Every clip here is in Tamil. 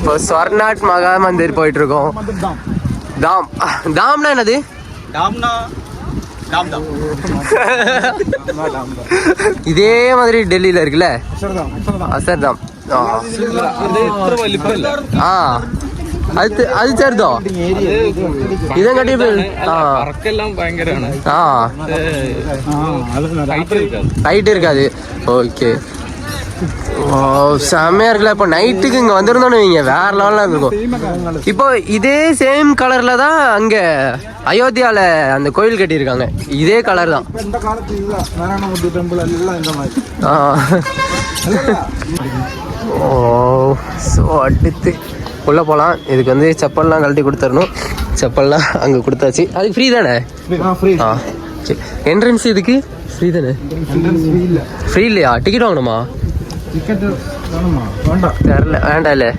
இப்போ ஸ்வர்நாட் மகா மந்திர் போயிட்டு இருக்கோம். தாம் தாம்னா என்னது? இதே மாதிரி டெல்லியில இருக்குல்ல அசர்தாம். അത് ചെറുതോ? ഇതും കട്ടി ஹைட் இருக்காது. ஓகே செம்மையா இருக்குல்ல. இப்போ நைட்டுக்கு இங்க வந்துருந்தோன்னு வைங்க வேற லெவல்ல இருக்கும். இப்போ இதே சேம் கலர்ல தான் அங்க அயோத்தியால அந்த கோயில் கட்டியிருக்காங்க. இதே கலர் தான். ஓ ஸோ அடுத்து உள்ள போகலாம். இதுக்கு வந்து செப்பல்லாம் கழட்டி கொடுத்துடணும். செப்பல்லாம் அங்கே கொடுத்தாச்சு. அதுக்கு ஃப்ரீ தானே? ஆ சரி. என்ட்ரன்ஸ் இதுக்கு ஃப்ரீ தானே? ஃப்ரீ இல்லையா? டிக்கெட் வாங்கணுமா? தெரில வேண்டாம் இல்லை.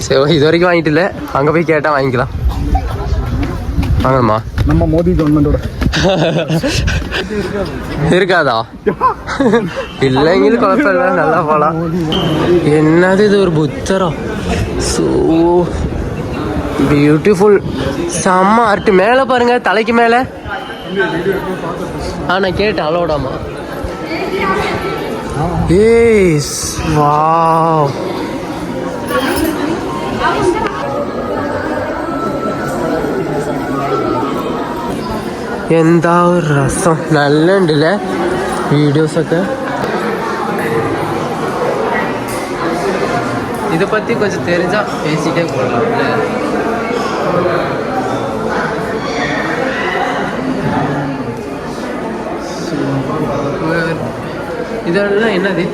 சரி இது வரைக்கும் வாங்கிட்டு இல்லை. அங்கே போய் கேட்டால் வாங்கிக்கலாம். வாங்கணுமா? நம்ம மோடி கவர்மெண்டோட இருக்காதா? இல்லைங்களும் குழப்பம் இல்லை, நல்லா போகலாம். என்னது இது ஒரு புத்தரா? So beautiful. செம்ம ஆர்ட். மேலே பாருங்க தலைக்கு மேலே. நான் கேட்டேன் அலோடாமா. Ace wow. എന്താ ഒരു രസം. നല്ല ഉണ്ടല്ലേ വീഡിയോസൊക്കെ. இதை பற்றி கொஞ்சம் தெரிஞ்சால் பேசிகிட்டே போகலாம். இதெல்லாம் என்னது?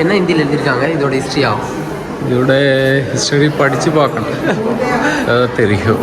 என்ன ஹிந்தியில் எழுதியிருக்காங்க? இதோட ஹிஸ்ட்ரியா? இதோட ஹிஸ்டரி படித்து பார்க்கணும். அதான் தெரியும்.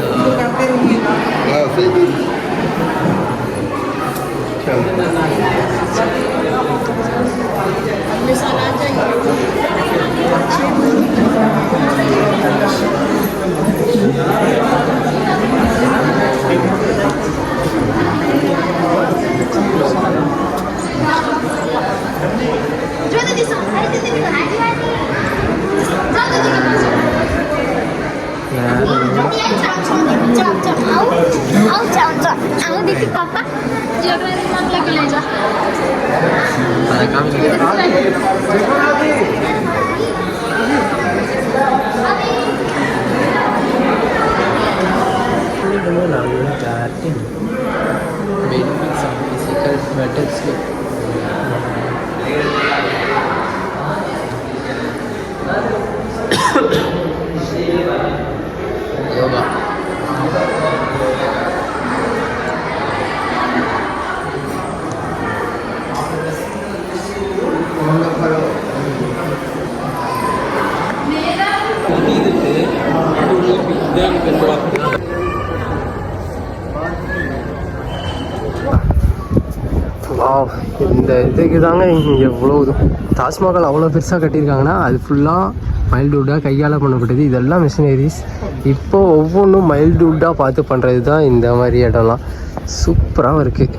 யோகா இந்த இதுக்கு தாங்க இங்கே எவ்வளோ தாஜ்மஹால் அவ்வளோ பெருசாக கட்டியிருக்காங்கன்னா அது ஃபுல்லாக மைல்டுவுட்டாக கையால் பண்ணப்பட்டது. இதெல்லாம் மிஷினரிஸ். இப்போ ஒவ்வொன்றும் மைல்டுவுட்டாக பார்த்து பண்ணுறது தான் இந்த மாதிரி இடம்லாம். சூப்பராகவும் இருக்குது.